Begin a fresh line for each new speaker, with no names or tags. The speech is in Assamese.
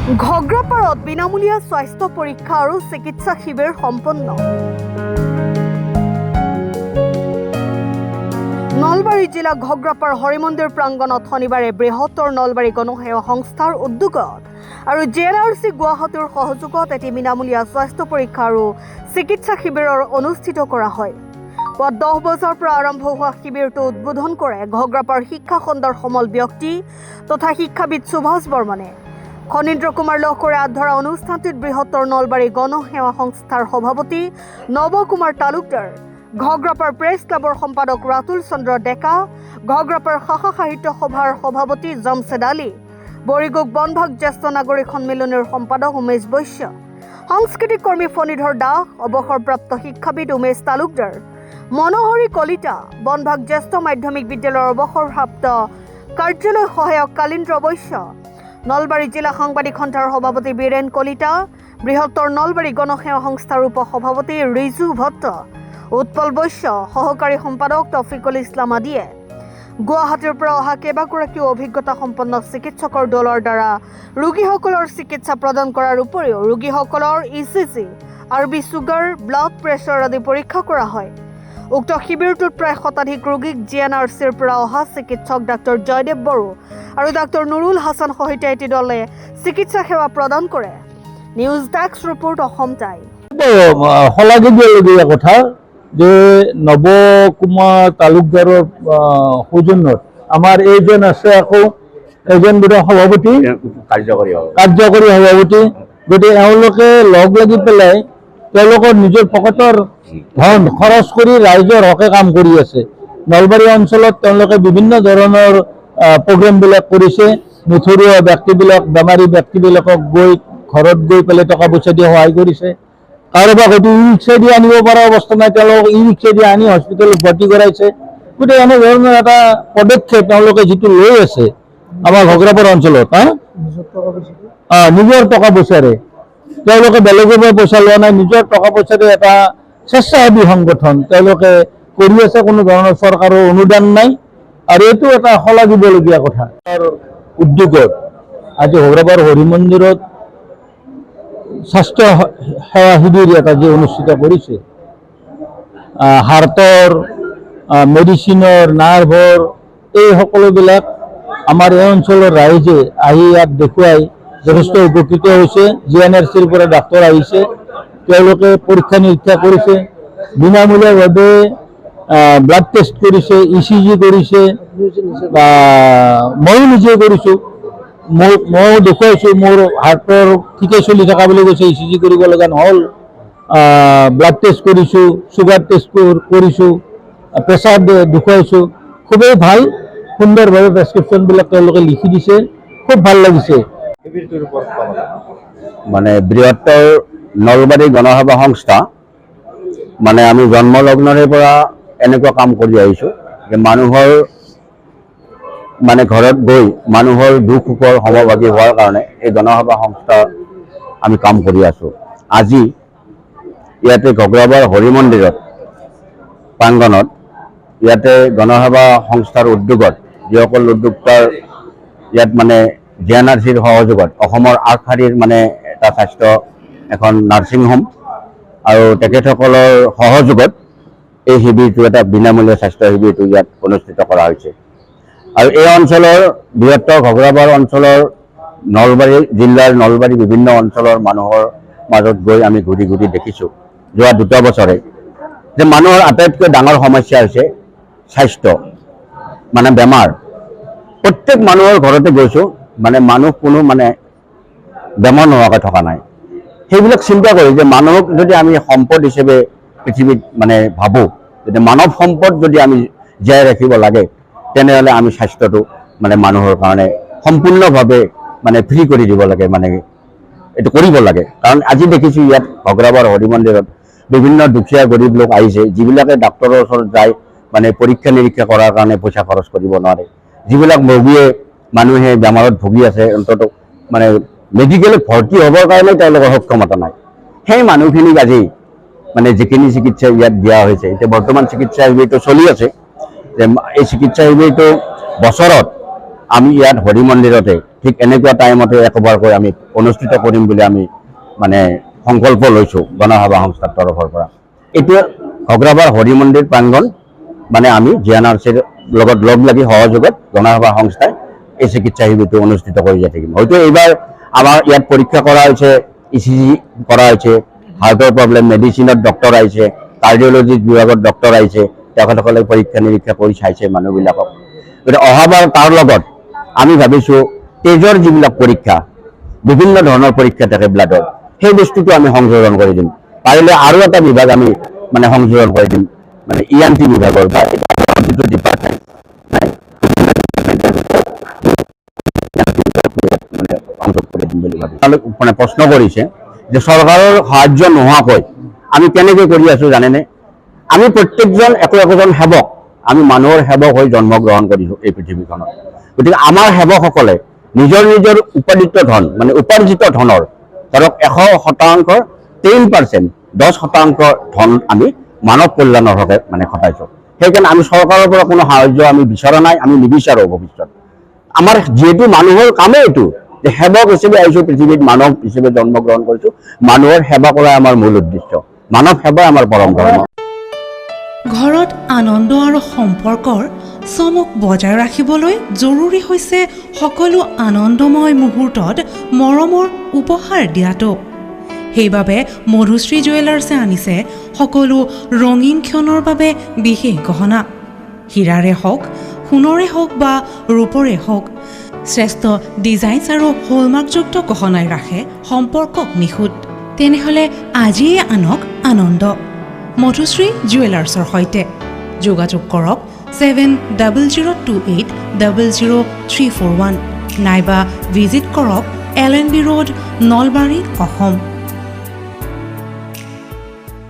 ঘগ্ৰাপাৰত বিনামূলীয়া স্বাস্থ্য পৰীক্ষা আৰু চিকিৎসা শিবিৰ সম্পন্ন। নলবাৰী জিলা ঘগ্ৰাপাৰ হৰিমন্দিৰ প্ৰাংগণত শনিবাৰে বৃহত্তৰ নলবাৰী গণসেৱা সংস্থাৰ উদ্যোগত আৰু JNRC গুৱাহাটীৰ সহযোগত এটি বিনামূলীয়া স্বাস্থ্য পৰীক্ষা আৰু চিকিৎসা শিবিৰৰ অনুষ্ঠিত কৰা হয়। পুৱা 10 বজাৰ পৰা আৰম্ভ হোৱা শিবিৰটো উদ্বোধন কৰে ঘগ্ৰাপাৰ শিক্ষা খণ্ডৰ সমল ব্যক্তি তথা শিক্ষাবিদ সুভাষ বৰ্মনে। খনীন্দ্ৰ কুমাৰ লহকৰে হাত ধৰা অনুষ্ঠানটিত বৃহত্তৰ নলবাৰী গণসেৱা সংস্থাৰ সভাপতি নৱ কুমাৰ তালুকদাৰ, ঘগ্ৰাপাৰ প্ৰেছ ক্লাবৰ সম্পাদক ৰাতুল চন্দ্ৰ ডেকা, ঘগ্ৰাপাৰ শাখা সাহিত্য সভাৰ সভাপতি জমছেদ আলী, বৰিগুগ বনভাগ জ্যেষ্ঠ নাগৰিক সন্মিলনীৰ সম্পাদক উমেশ বৈশ্য, সাংস্কৃতিক কৰ্মী ফণীধৰ দাস, অৱসৰপ্ৰাপ্ত শিক্ষাবিদ উমেশ তালুকদাৰ, মনোহৰী কলিতা, বনভাগ জ্যেষ্ঠ মাধ্যমিক বিদ্যালয়ৰ অৱসৰপ্ৰাপ্ত কাৰ্যালয় সহায়ক কালীন্দ্ৰ বৈশ্য, নলবাৰী জিলা সাংবাদিক সন্থাৰ সভাপতি বীৰেন কলিতা, বৃহত্তৰ নলবাৰী গণসেৱা সংস্থাৰ উপ সভাপতি ৰিজু ভট্ট, উৎপল বৈশ্য, সহকাৰী সম্পাদক তফিকুল ইছলাম আদিয়ে গুৱাহাটীৰ পৰা অহা কেইবাগৰাকীও অভিজ্ঞতা সম্পন্ন চিকিৎসকৰ দলৰ দ্বাৰা ৰোগীসকলৰ চিকিৎসা প্ৰদান কৰাৰ উপৰিও ৰোগীসকলৰ ECG, RB sugar, blood pressure আদি পৰীক্ষা কৰা হয়। উক্ত শিবিৰটোত প্ৰায় শতাধিক ৰোগীক JNRCৰ পৰা অহা চিকিৎসক ডাক্তৰ জয়দেৱ বড়ো আৰু ডাক্তৰ নুৰুল হাছান সহিত এটি দলে চিকিৎসা সেৱা প্ৰদান কৰে। News desk report Assam time.
শলাগিবলগীয়া কথা যে নৱ কুমাৰ তালুকদাৰৰ সৌজন্যত আমাৰ এইজন আছে, আকৌ এজন সভাপতি কাৰ্যকৰী সভাপতি, গতিকে এওঁলোকে লগ লাগি পেলাই তেওঁলোকৰ নিজৰ পকেটৰ ধন খৰচ কৰি ৰাইজৰ হকে কাম কৰি আছে। নলবাৰী অঞ্চলত তেওঁলোকে বিভিন্ন ধৰণৰ প্ৰগ্ৰেমবিলাক কৰিছে। নিথৰুৱা ব্যক্তিবিলাক, বেমাৰী ব্যক্তিবিলাকক গৈ ঘৰত গৈ পেলাই টকা পইচা দি সহায় কৰিছে। কাৰোবাক হয়তো ই-ৰিক্সা দি আনিব পৰা অৱস্থা নাই, তেওঁলোকক ই-ৰিক্সা দি আনি হস্পিটেলত ভৰ্তি কৰাইছে। গতিকে এনেধৰণৰ এটা পদক্ষেপ তেওঁলোকে যিটো লৈ আছে আমাৰ ঘগ্ৰাপাৰ অঞ্চলত, নিজৰ টকা পইচাৰে, তেওঁলোকে বেলেগৰ পৰা পইচা লোৱা নাই, নিজৰ টকা পইচাৰে এটা স্বেচ্ছাসেৱী সংগঠন তেওঁলোকে কৰি আছে। কোনো ধৰণৰ চৰকাৰৰ অনুদান নাই আৰু এইটো এটা শলাগিবলগীয়া কথা। উদ্যোগত আজি ঘগ্ৰাপাৰ হৰি মন্দিৰত স্বাস্থ্য সেৱা শিবিৰ এটা যে অনুষ্ঠিত কৰিছে, হাৰ্টৰ, মেডিচিনৰ, নাৰ্ভৰ, এই সকলোবিলাক আমাৰ এই অঞ্চলৰ ৰাইজে আহি ইয়াত দেখুৱাই যথেষ্ট উপকৃত হৈছে। JNRCৰ পৰা ডাক্তৰ আহিছে, তেওঁলোকে পৰীক্ষা নিৰীক্ষা কৰিছে, বিনামূলীয়াভাৱে ব্লাড টেষ্ট কৰিছে, ECG কৰিছে, ময়ো নিজে কৰিছোঁ, ময়ো দেখুৱাইছোঁ, মোৰ হাৰ্টৰ ঠিকে চলি থকা বুলি কৈছে, ECG কৰিব লগা নহ'ল। ব্লাড টেষ্ট কৰিছোঁ, ছুগাৰ টেষ্ট কৰিছোঁ, প্ৰেছাৰ দেখুৱাইছোঁ। খুবেই ভাল, সুন্দৰভাৱে প্ৰেছক্ৰিপশ্যনবিলাক তেওঁলোকে লিখি দিছে, খুব ভাল লাগিছে।
মানে বৃহত্তৰ নলবাৰী গণসেৱা সংস্থা, মানে আমি জন্মলগ্নৰে পৰা এনেকুৱা কাম কৰি আহিছোঁ যে মানুহৰ মানে ঘৰত গৈ মানুহৰ দুখ সুখৰ সমভাগী হোৱাৰ কাৰণে এই গণসেৱা সংস্থা আমি কাম কৰি আছোঁ। আজি ইয়াতে ঘগ্ৰাপাৰ হৰি মন্দিৰত প্ৰাংগণত ইয়াতে গণসেৱা সংস্থাৰ উদ্যোগত যিসকল উদ্যোক্তাৰ ইয়াত মানে JNRCৰ সহযোগত অসমৰ আগশাৰীৰ মানে এটা স্বাস্থ্য এখন নাৰ্ছিং হোম আৰু তেখেতসকলৰ সহযোগত এই শিবিৰটো, এটা বিনামূলীয়া স্বাস্থ্য শিবিৰটো ইয়াত অনুষ্ঠিত কৰা হৈছে। আৰু এই অঞ্চলৰ বৃহত্তৰ ঘগ্ৰাপাৰ অঞ্চলৰ নলবাৰী জিলাৰ নলবাৰী বিভিন্ন অঞ্চলৰ মানুহৰ মাজত গৈ আমি ঘূৰি ঘূৰি দেখিছোঁ যোৱা 2 বছৰে যে মানুহৰ আটাইতকৈ ডাঙৰ সমস্যা হৈছে স্বাস্থ্য, মানে বেমাৰ। প্ৰত্যেক মানুহৰ ঘৰতে গৈছোঁ, মানে মানুহ কোনো মানে বেমাৰ নোহোৱাকৈ থকা নাই। সেইবিলাক চিন্তা কৰি যে মানুহক যদি আমি সম্পদ হিচাপে পৃথিৱীত মানে ভাবোঁ, যদি মানৱ সম্পদ যদি আমি জীয়াই ৰাখিব লাগে, তেনেহ'লে আমি স্বাস্থ্যটো মানে মানুহৰ কাৰণে সম্পূৰ্ণভাৱে মানে ফ্ৰী কৰি দিব লাগে, মানে এইটো কৰিব লাগে। কাৰণ আজি দেখিছোঁ ইয়াত ঘগ্ৰাপাৰ হৰি মন্দিৰত বিভিন্ন দুখীয়া গৰীব লোক আহিছে, যিবিলাকে ডাক্তৰৰ ওচৰত যায় মানে পৰীক্ষা নিৰীক্ষা কৰাৰ কাৰণে পইচা খৰচ কৰিব নোৱাৰে। যিবিলাক ৰোগীয়ে মানুহে বেমাৰত ভুগি আছে, অন্তত মানে মেডিকেলত ভৰ্তি হ'বৰ কাৰণে তেওঁলোকৰ সক্ষমতা নাই, সেই মানুহখিনিক আজি মানে যিখিনি চিকিৎসা ইয়াত দিয়া হৈছে, এতিয়া বৰ্তমান চিকিৎসা শিবিৰটো চলি আছে, যে এই চিকিৎসা শিবিৰটো বছৰত আমি ইয়াত হৰি মন্দিৰতে ঠিক এনেকুৱা টাইমতে একবাৰকৈ আমি অনুষ্ঠিত কৰিম বুলি আমি মানে সংকল্প লৈছোঁ গণসভা সংস্থাৰ তৰফৰ পৰা। এইটো ঘগ্ৰাবাৰ হৰি মন্দিৰ প্ৰাংগণ মানে আমি GNRCৰ লগত লগ লাগি সহযোগত গণসভা সংস্থাই এই চিকিৎসা শিবিৰটো অনুষ্ঠিত কৰি যাই থাকিম। হয়তো এইবাৰ আমাৰ ইয়াত পৰীক্ষা কৰা হৈছে, ECG কৰা হৈছে, হাৰ্টৰ প্ৰব্লেম মেডিচিনত ডক্টৰ আহিছে, কাৰ্ডিঅ'লজি বিভাগত ডক্টৰ আহিছে, তেখেতসকলে পৰীক্ষা নিৰীক্ষা কৰি চাইছে মানুহবিলাকক। গতিকে অহাবাৰ তাৰ লগত আমি ভাবিছোঁ তেজৰ যিবিলাক পৰীক্ষা, বিভিন্ন ধৰণৰ পৰীক্ষা থাকে ব্লাডৰ, সেই বস্তুটো আমি সংযোজন কৰি দিম। পাৰিলে আৰু এটা বিভাগ আমি মানে সংযোজন কৰি দিম, মানে ENT বিভাগৰ বা যিটো ডিপাৰ্টমেণ্ট মানে সংযোগ কৰি দিম বুলি ভাবি মানে প্ৰশ্ন কৰিছে যে চৰকাৰৰ সাহায্য নোহোৱাকৈ আমি কেনেকৈ কৰি আছোঁ জানেনে? আমি প্ৰত্যেকজন একোজন সেৱক, আমি মানুহৰ সেৱক হৈ জন্মগ্ৰহণ কৰিছোঁ এই পৃথিৱীখনত। গতিকে আমাৰ সেৱকসকলে নিজৰ নিজৰ উপাৰ্জিত ধন মানে উপাৰ্জিত ধনৰ ধৰক 100% 10%, 10% ধন আমি মানৱ কল্যাণৰ হকে মানে খটাইছোঁ। সেইকাৰণে আমি চৰকাৰৰ পৰা কোনো সাহায্য আমি বিচৰা নাই, আমি নিবিচাৰোঁ ভৱিষ্যত। আমাৰ যিহেতু মানুহৰ কামেই এইটো যে সেৱক হিচাপে আহিছোঁ পৃথিৱীত, মানৱ হিচাপে জন্মগ্ৰহণ কৰিছোঁ, মানুহৰ সেৱা কৰাই আমাৰ মূল উদ্দেশ্য, মানৱ সেৱাই আমাৰ পৰম ধৰ্ম।
ঘৰত আনন্দ আৰু সম্পৰ্কৰ চমক বজাই ৰাখিবলৈ জৰুৰী হৈছে সকলো আনন্দময় মুহূৰ্তত মৰমৰ উপহাৰ দিয়াটো। সেইবাবে মধুশ্ৰী জুৱেলাৰ্ছে আনিছে সকলো ৰঙীন ক্ষণৰ বাবে বিশেষ গহনা। হীৰাৰে হওক, সোণৰে হওক বা ৰূপৰে হওক, শ্ৰেষ্ঠ ডিজাইনছ আৰু হলমাৰ্কযুক্ত গহনাই ৰাখে সম্পৰ্কক নিখুঁত। তেনেহ'লে আজিয়ে আনক আনন্দ মধুশ্ৰী জুৱেলাৰ্ছৰ সৈতে। যোগাযোগ কৰক 7028000341 নাইবা ভিজিট কৰক LNB ৰোড, নলবাৰী, অসম।